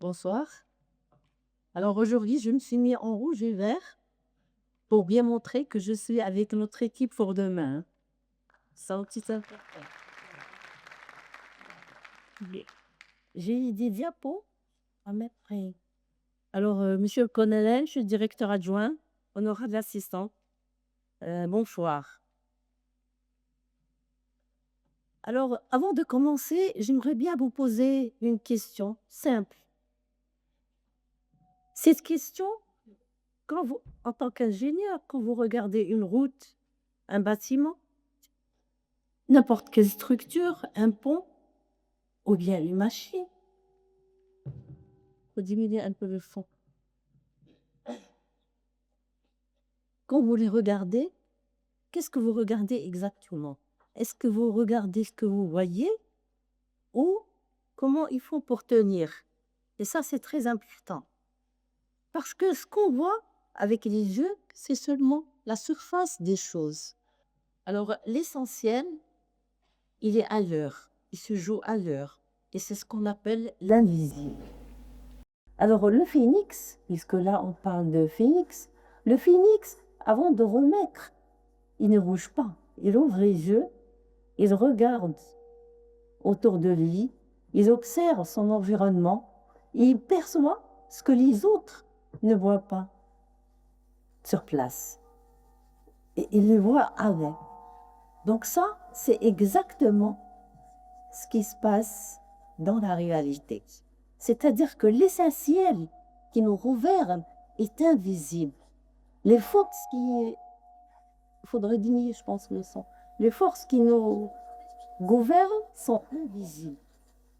Bonsoir. Alors aujourd'hui, je me suis mis en rouge et vert pour bien montrer que je suis avec notre équipe pour demain. Ça aussi, c'est important. J'ai j'ai des diapos à mettre prêts. Alors, Monsieur le colonel, je suis directeur adjoint, honorable assistant. Bonsoir. Alors, avant de commencer, j'aimerais bien vous poser une question simple. Cette question, quand vous, en tant qu'ingénieur, quand vous regardez une route, un bâtiment, n'importe quelle structure, un pont ou bien une machine, faut diminuer un peu le son. Quand vous les regardez, qu'est-ce que vous regardez exactement? Est-ce que vous regardez ce que vous voyez ou comment ils font pour tenir? Et ça, c'est très important. Parce que ce qu'on voit avec les yeux, c'est seulement la surface des choses. Alors, l'essentiel, il est à l'heure. Il se joue à l'heure. Et c'est ce qu'on appelle l'invisible. Alors, le phénix, puisque là, on parle de phénix, le phénix, avant de renaître, il ne bouge pas. Il ouvre les yeux, il regarde autour de lui, il observe son environnement, et il perçoit ce que les autres ne voient pas sur place. Et il le voit avec. Donc ça, c'est exactement ce qui se passe dans la réalité. C'est-à-dire que l'essentiel qui nous gouverne est invisible. Les forces qui... Il faudrait diminuer, je pense, le son. Les forces qui nous gouvernent sont invisibles.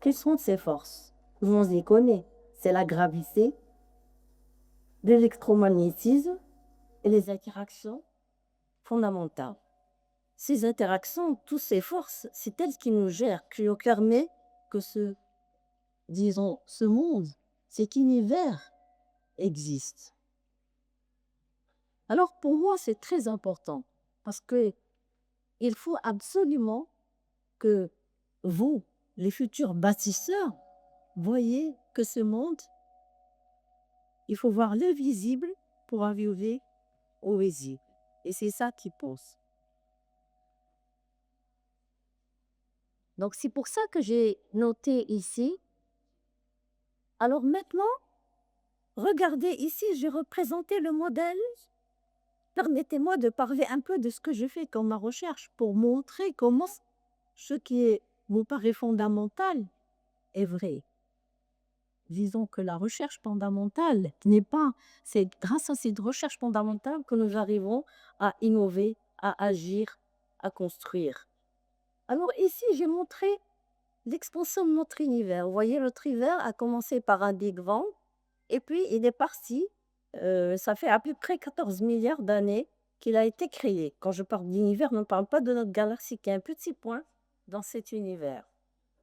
Quelles sont ces forces? On les connaît. C'est la gravité, l'électromagnétisme et les interactions fondamentales. Ces interactions, toutes ces forces, c'est elles qui nous gèrent, qui nous permettent que disons, ce monde, cet univers existe. Alors pour moi, c'est très important parce que il faut absolument que vous, les futurs bâtisseurs, voyez que ce monde, il faut voir le visible pour arriver au visible. Et c'est ça qui pose. Donc c'est pour ça que j'ai noté ici. Alors maintenant, regardez ici, j'ai représenté le modèle. Permettez-moi de parler un peu de ce que je fais comme ma recherche pour montrer comment ce qui vous paraît fondamental est vrai. Disons que la recherche fondamentale n'est pas, c'est grâce à cette recherche fondamentale que nous arrivons à innover, à agir, à construire. Alors ici, j'ai montré l'expansion de notre univers. Vous voyez, notre univers a commencé par un Big Bang et puis il est parti, ça fait à peu près 14 milliards d'années qu'il a été créé. Quand je parle d'univers, on ne parle pas de notre galaxie qui est un petit point dans cet univers.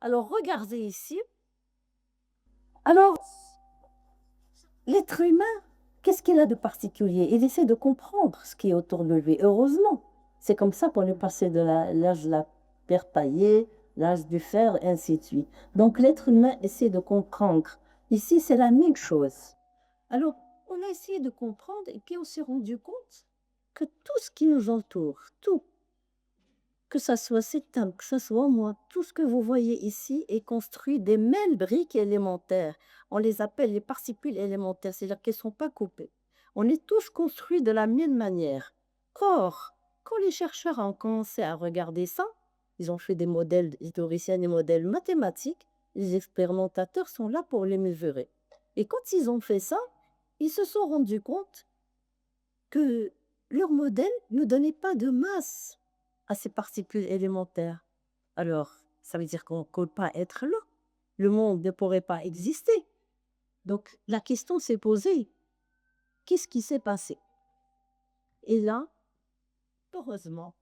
Alors regardez ici. Alors, l'être humain, qu'est-ce qu'il a de particulier? Il essaie de comprendre ce qui est autour de lui. Heureusement, c'est comme ça qu'on est passé de l'âge de la pierre taillée, l'âge du fer, et ainsi de suite. Donc l'être humain essaie de comprendre. Ici, c'est la même chose. Alors, on a essayé de comprendre et puis on s'est rendu compte que tout ce qui nous entoure, tout, que ce soit cette âme, que ce soit moi, tout ce que vous voyez ici est construit des mêmes briques élémentaires. On les appelle les particules élémentaires, c'est-à-dire qu'elles ne sont pas coupées. On est tous construits de la même manière. Or, quand les chercheurs ont commencé à regarder ça, ils ont fait des modèles théoriciens, des modèles mathématiques, les expérimentateurs sont là pour les mesurer. Et quand ils ont fait ça, ils se sont rendus compte que leur modèle ne donnait pas de masse à ces particules élémentaires. Alors, ça veut dire qu'on ne peut pas être là. Le monde ne pourrait pas exister. Donc, la question s'est posée, qu'est-ce qui s'est passé? Et là, heureusement,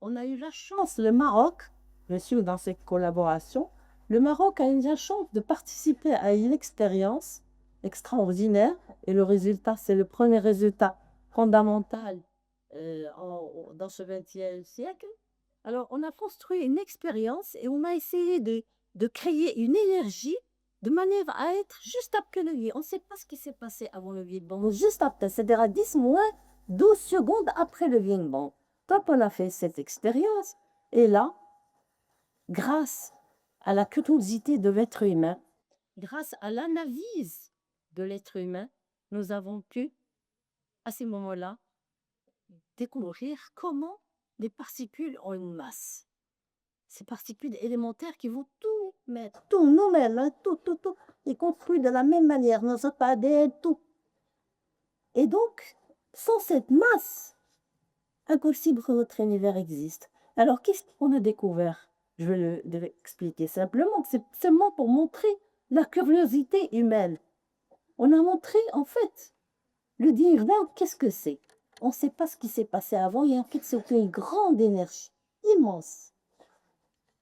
on a eu la chance, le Maroc, je suis dans cette collaboration, le Maroc a eu la chance de participer à une expérience extraordinaire et le résultat, c'est le premier résultat fondamental dans ce XXe siècle. Alors, on a construit une expérience et on a essayé de créer une énergie de manière à être juste après le vide. On ne sait pas ce qui s'est passé avant le Big Bang, juste après, c'est-à-dire à 10 moins 12 secondes après le Big Bang. Donc, on a fait cette expérience. Et là, grâce à la curiosité de l'être humain, grâce à l'analyse de l'être humain, nous avons pu, à ces moments-là, découvrir comment les particules ont une masse. Ces particules élémentaires qui vont tout mettre, tout nous-mêmes, hein, tout, est construit de la même manière, nos ADN, tout. Et donc, sans cette masse, impossible que notre univers existe. Alors, qu'est-ce qu'on a découvert? Je vais l'expliquer simplement. C'est seulement pour montrer la curiosité humaine. On a montré, en fait, le divin, qu'est-ce que c'est? On ne sait pas ce qui s'est passé avant. Et en fait, c'est une grande énergie, immense.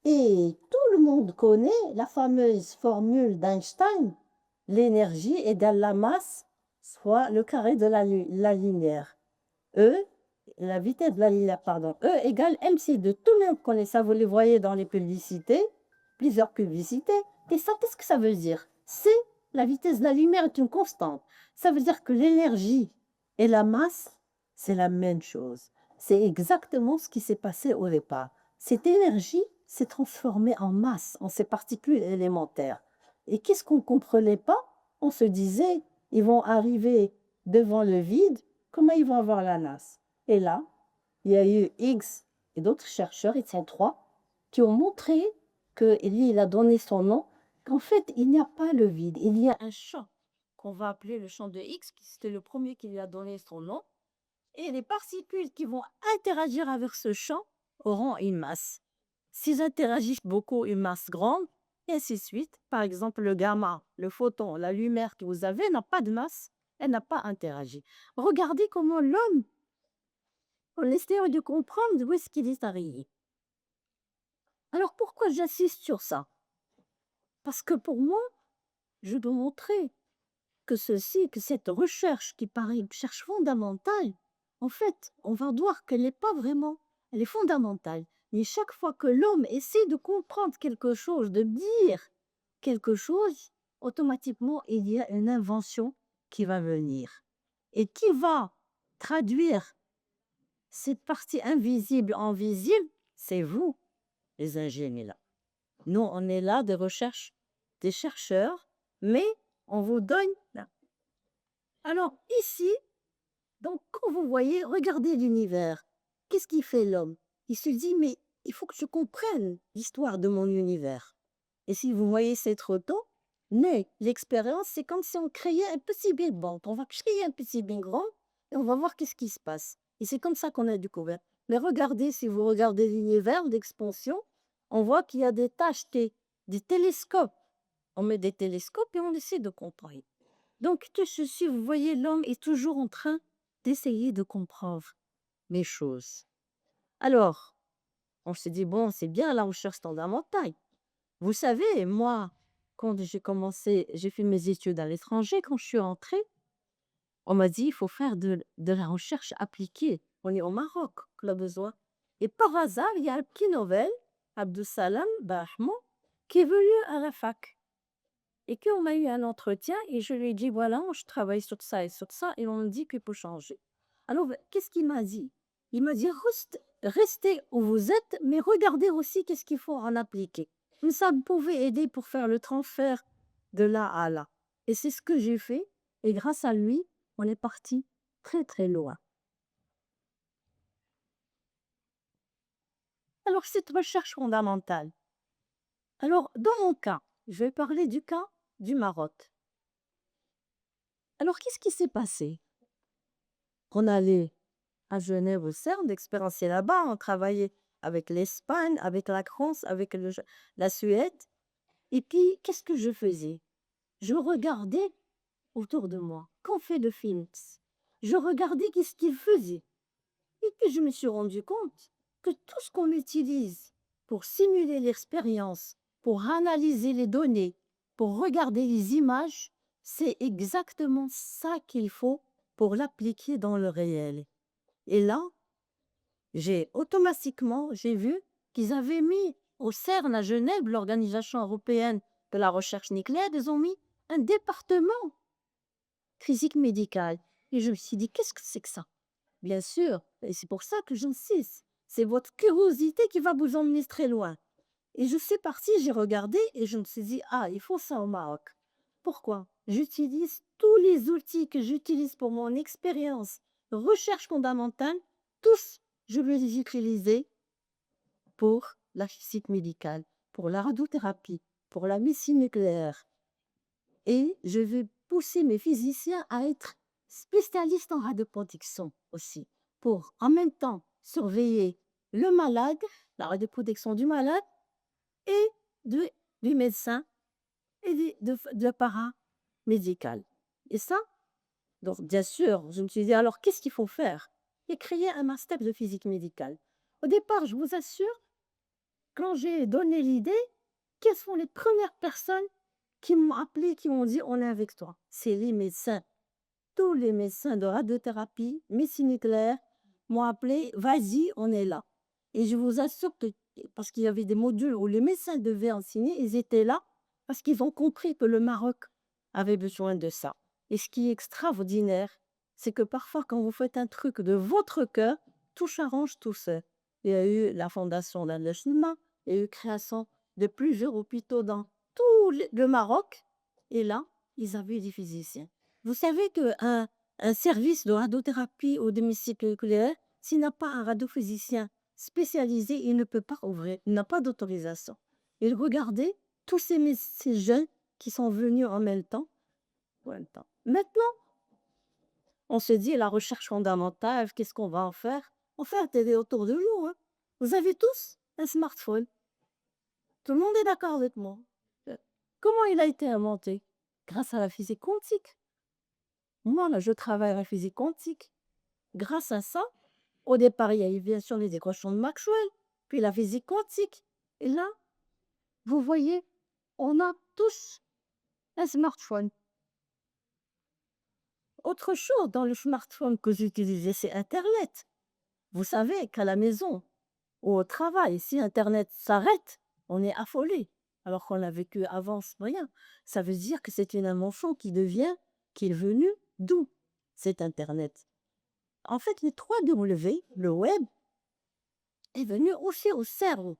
Et tout le monde connaît la fameuse formule d'Einstein. L'énergie égale la masse, soit le carré de la lumière. E, la vitesse de la lumière, pardon. E égale mc2. Tout le monde connaît ça. Vous les voyez dans les publicités, plusieurs publicités. Et ça, qu'est-ce que ça veut dire? C'est la vitesse de la lumière est une constante. Ça veut dire que l'énergie et la masse, c'est la même chose. C'est exactement ce qui s'est passé au départ. Cette énergie s'est transformée en masse, en ces particules élémentaires. Et qu'est-ce qu'on ne comprenait pas? On se disait, ils vont arriver devant le vide, comment ils vont avoir la masse? Et là, il y a eu Higgs et d'autres chercheurs, ils sont trois, qui ont montré que lui, il a donné son nom, qu'en fait, il n'y a pas le vide, il y a un champ qu'on va appeler le champ de Higgs, qui c'était le premier qui lui a donné son nom, et les particules qui vont interagir avec ce champ auront une masse. S'ils interagissent beaucoup, une masse grande, et ainsi de suite. Par exemple, le gamma, le photon, la lumière que vous avez n'a pas de masse, elle n'a pas interagi. Regardez comment l'homme, on essaie de comprendre où est-ce qu'il est arrivé. Alors pourquoi j'insiste sur ça? Parce que pour moi, je dois montrer que cette recherche qui paraît une recherche fondamentale, en fait, on va voir qu'elle n'est pas vraiment, elle est fondamentale. Mais chaque fois que l'homme essaie de comprendre quelque chose, de dire quelque chose, automatiquement, il y a une invention qui va venir. Et qui va traduire cette partie invisible en visible? C'est vous, les ingénieurs. Nous, on est là de recherche, des chercheurs, mais on vous donne... Alors ici, donc quand vous voyez, regardez l'univers. Qu'est-ce qui fait l'homme? Il se dit, mais il faut que je comprenne l'histoire de mon univers. Et si vous voyez, c'est trop tôt, mais l'expérience, c'est comme si on créait un petit Big Bang. On va créer un petit Big Bang et on va voir qu'est-ce qui se passe. Et c'est comme ça qu'on a découvert. Mais regardez, si vous regardez l'univers d'expansion, on voit qu'il y a des tâches, des télescopes. On met des télescopes et on essaie de comprendre. Donc, tout ceci, vous voyez, l'homme est toujours en train d'essayer de comprendre mes choses. Alors, on se dit, bon, c'est bien la recherche fondamentale. Vous savez, moi, quand j'ai fait mes études à l'étranger, quand je suis entrée, on m'a dit, il faut faire de la recherche appliquée. On est au Maroc, on a besoin. Et par hasard, il y a un petit Nobel, Abdussalam Bahmoud, qui est venu à la fac. Et qu'on m'a eu un entretien et je lui ai dit, voilà, je travaille sur ça, et on me dit qu'il faut changer. Alors, qu'est-ce qu'il m'a dit? Il m'a dit, restez où vous êtes, mais regardez aussi qu'est-ce qu'il faut en appliquer. Ça me pouvait aider pour faire le transfert de là à là. Et c'est ce que j'ai fait. Et grâce à lui, on est parti très, très loin. Alors, cette recherche fondamentale. Alors, dans mon cas, je vais parler du cas du Maroc. Alors, qu'est-ce qui s'est passé? On allait à Genève au CERN, d'expérimenter là-bas, on travaillait avec l'Espagne, avec la France, avec la Suède. Et puis, qu'est-ce que je faisais? Je regardais autour de moi. Qu'ont fait le film? Je regardais qu'est-ce qu'ils faisaient. Et puis, je me suis rendu compte que tout ce qu'on utilise pour simuler l'expérience, pour analyser les données, pour regarder les images, c'est exactement ça qu'il faut pour l'appliquer dans le réel. Et là, automatiquement, j'ai vu qu'ils avaient mis au CERN à Genève, l'Organisation européenne de la recherche nucléaire, ils ont mis un département physique médicale. Et je me suis dit, qu'est-ce que c'est que ça? Bien sûr, et c'est pour ça que j'insiste. C'est votre curiosité qui va vous emmener très loin. Et je suis partie, j'ai regardé et je me suis dit, ah, il faut ça au Maroc. Pourquoi? J'utilise tous les outils que j'utilise pour mon expérience, recherche fondamentale, tous, je vais les utiliser pour la physique médicale, pour la radiothérapie, pour la médecine nucléaire. Et je vais pousser mes physiciens à être spécialistes en radioprotection aussi, pour en même temps surveiller le malade, la radioprotection du malade et de, du médecin et de paramédical. Et ça, donc bien sûr, je me suis dit, alors qu'est-ce qu'il faut faire? Et créer un master de physique médicale. Au départ, je vous assure, quand j'ai donné l'idée, quelles sont les premières personnes qui m'ont appelé, qui m'ont dit, on est avec toi? C'est les médecins. Tous les médecins de radiothérapie, médecine nucléaire, m'ont appelé, vas-y, on est là. Et je vous assure que, parce qu'il y avait des modules où les médecins devaient enseigner, ils étaient là parce qu'ils ont compris que le Maroc avait besoin de ça. Et ce qui est extraordinaire, c'est que parfois, quand vous faites un truc de votre cœur, tout s'arrange tout seul. Il y a eu la fondation d'Al-Chima, il y a eu création de plusieurs hôpitaux dans tout le Maroc. Et là, ils avaient des physiciens. Vous savez qu'un un service de radiothérapie au domicile nucléaire, s'il n'a pas un radiophysicien spécialisé, il ne peut pas ouvrir, il n'a pas d'autorisation. Et regardez tous ces jeunes qui sont venus en même temps. Maintenant, on se dit la recherche fondamentale, qu'est-ce qu'on va en faire? En fait, elle est autour de nous, hein. Vous avez tous un smartphone. Tout le monde est d'accord avec moi. Comment il a été inventé? Grâce à la physique quantique. Moi, là, je travaille à la physique quantique. Grâce à ça, au départ, il y a eu bien sûr les équations de Maxwell, puis la physique quantique. Et là, vous voyez, on a tous un smartphone. Autre chose dans le smartphone que j'utilisais, c'est Internet. Vous savez qu'à la maison ou au travail, si Internet s'arrête, on est affolé. Alors qu'on a vécu avant sans rien. Ça veut dire que c'est une invention qui est venue d'où? C'est Internet. En fait, les 3W, le web, est venu aussi au CERN,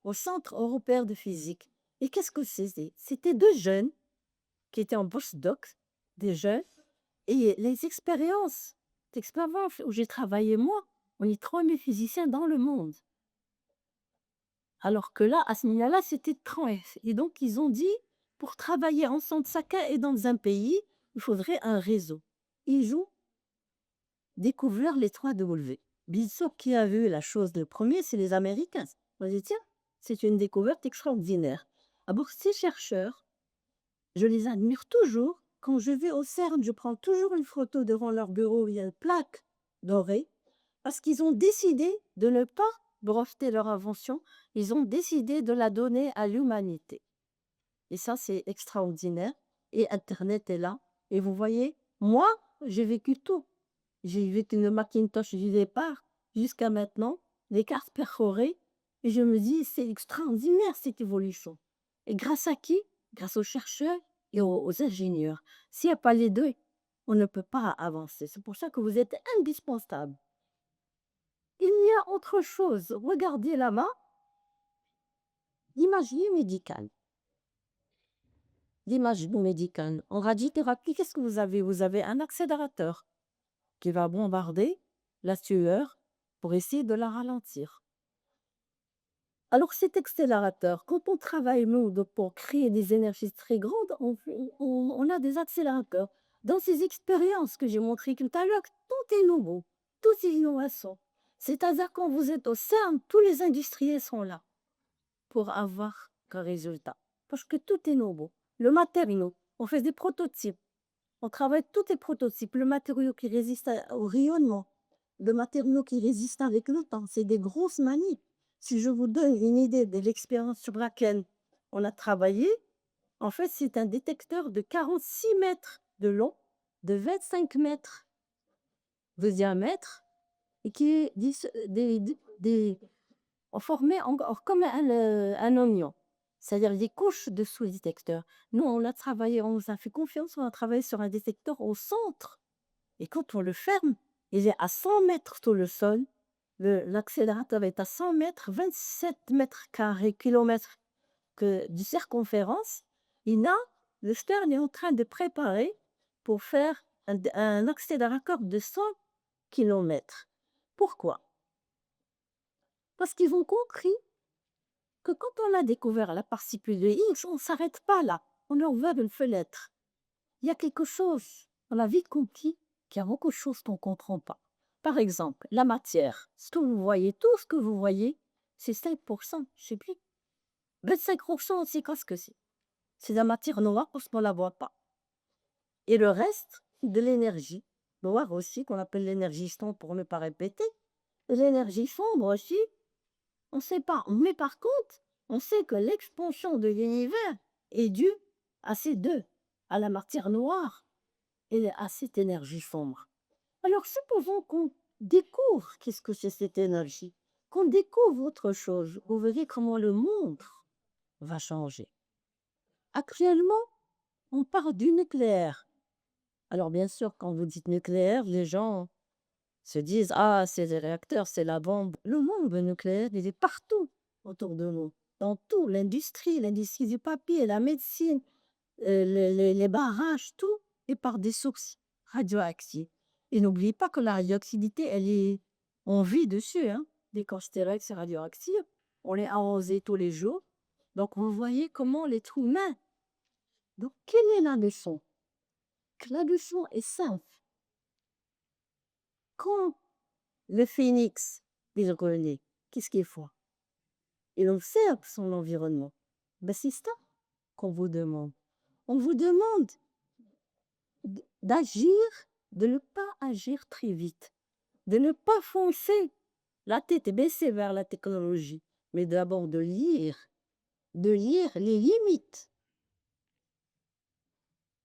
au Centre européen de physique. Et qu'est-ce que c'était? C'était deux jeunes qui étaient en postdoc, des jeunes, et l'expérience où j'ai travaillé moi, on est 3000 physiciens dans le monde. Alors que là, à ce moment-là, c'était 30. Et donc, ils ont dit, pour travailler ensemble, chacun est dans un pays, il faudrait un réseau. Ils ont découvert les 3W. Bien sûr, qui a vu la chose le premier, c'est les Américains. On dit, tiens, c'est une découverte extraordinaire. Alors, ces chercheurs, je les admire toujours. Quand je vais au CERN, je prends toujours une photo devant leur bureau où il y a une plaque dorée, parce qu'ils ont décidé de ne pas breveter leur invention, ils ont décidé de la donner à l'humanité. Et ça, c'est extraordinaire. Et Internet est là. Et vous voyez, moi, j'ai vécu tout. J'ai vécu le Macintosh du départ jusqu'à maintenant, les cartes perforées. Et je me dis, c'est extraordinaire cette évolution. Et grâce à qui? Grâce aux chercheurs et aux ingénieurs. S'il n'y a pas les deux, on ne peut pas avancer. C'est pour ça que vous êtes indispensables. Il y a autre chose. Regardez là-bas, l'imagerie médicale. L'imagerie médicale. En radiothérapie, qu'est-ce que vous avez? Vous avez un accélérateur qui va bombarder la sueur pour essayer de la ralentir. Alors cet accélérateur, quand on travaille, nous, pour créer des énergies très grandes, on a des accélérateurs. Dans ces expériences que j'ai montrées tout à l'heure, tout est nouveau, tout est innovation. C'est-à-dire quand vous êtes au CERN, tous les industriels sont là pour avoir un résultat. Parce que tout est nouveau. Le matériau, on fait des prototypes. On travaille tous les prototypes. Le matériau qui résiste au rayonnement, le matériau qui résiste avec le temps. C'est des grosses manies. Si je vous donne une idée de l'expérience sur laquelle on a travaillé, en fait, c'est un détecteur de 46 mètres de long, de 25 mètres de diamètre, et qui est formé encore comme un oignon. c'est-à-dire des couches dessous les détecteurs. Nous, on a travaillé, on nous a fait confiance, on a travaillé sur un détecteur au centre. Et quand on le ferme, il est à 100 mètres sous le sol. L'accélérateur est à 100 mètres, 27 mètres carrés, kilomètres de circonférence. Le Stern est en train de préparer pour faire un accélérateur de 100 kilomètres. Pourquoi? Parce qu'ils ont compris que quand on a découvert la particule de Higgs, on ne s'arrête pas là. On a ouvert une fenêtre. Il y a quelque chose, on a vite compris qu'il y a beaucoup de choses qu'on ne comprend pas. Par exemple, la matière. Ce que vous voyez, tout ce que vous voyez, c'est 5%, je ne sais plus. 25%, on ne sait pas ce que c'est. C'est de la matière noire parce qu'on ne la voit pas. Et le reste, de l'énergie noire aussi, qu'on appelle l'énergie sombre pour ne pas répéter. L'énergie sombre aussi, on ne sait pas. Mais par contre, on sait que l'expansion de l'univers est due à ces deux, à la matière noire et à cette énergie sombre. Alors, supposons qu'on découvre qu'est-ce que c'est cette énergie, qu'on découvre autre chose, vous verrez comment le monde va changer. Actuellement, on parle du nucléaire. Alors, bien sûr, quand vous dites nucléaire, les gens se disent: ah, c'est les réacteurs, c'est la bombe. Le monde nucléaire, il est partout autour de nous, dans tout, l'industrie du papier, la médecine, les barrages, tout est par des sources radioactives. Et n'oubliez pas que la radioactivité, on vit dessus, hein. Des corps terrestres, c'est radioactif. On est arrosé tous les jours. Donc, vous voyez comment l'être humain. Donc, quelle est la leçon? La leçon est simple. Quand le phénix, il renaît, qu'est-ce qu'il faut? Il observe son environnement. Ben, c'est ça qu'on vous demande. On vous demande d'agir, de ne pas agir très vite, de ne pas foncer la tête baissée vers la technologie, mais d'abord de lire les limites.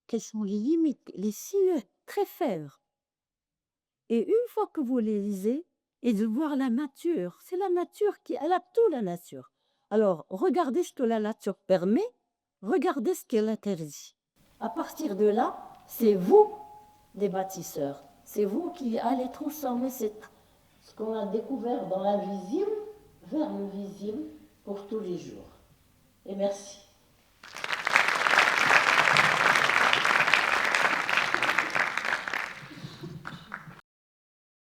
Quelles sont les limites? Les signes très faibles. Et une fois que vous les lisez, et de voir la nature, c'est la nature elle a tout, la nature. Alors, regardez ce que la nature permet, regardez ce qu'elle interdit. À partir de là, c'est vous, les bâtisseurs. C'est vous qui allez transformer ce qu'on a découvert dans l'invisible vers le visible pour tous les jours. Et merci.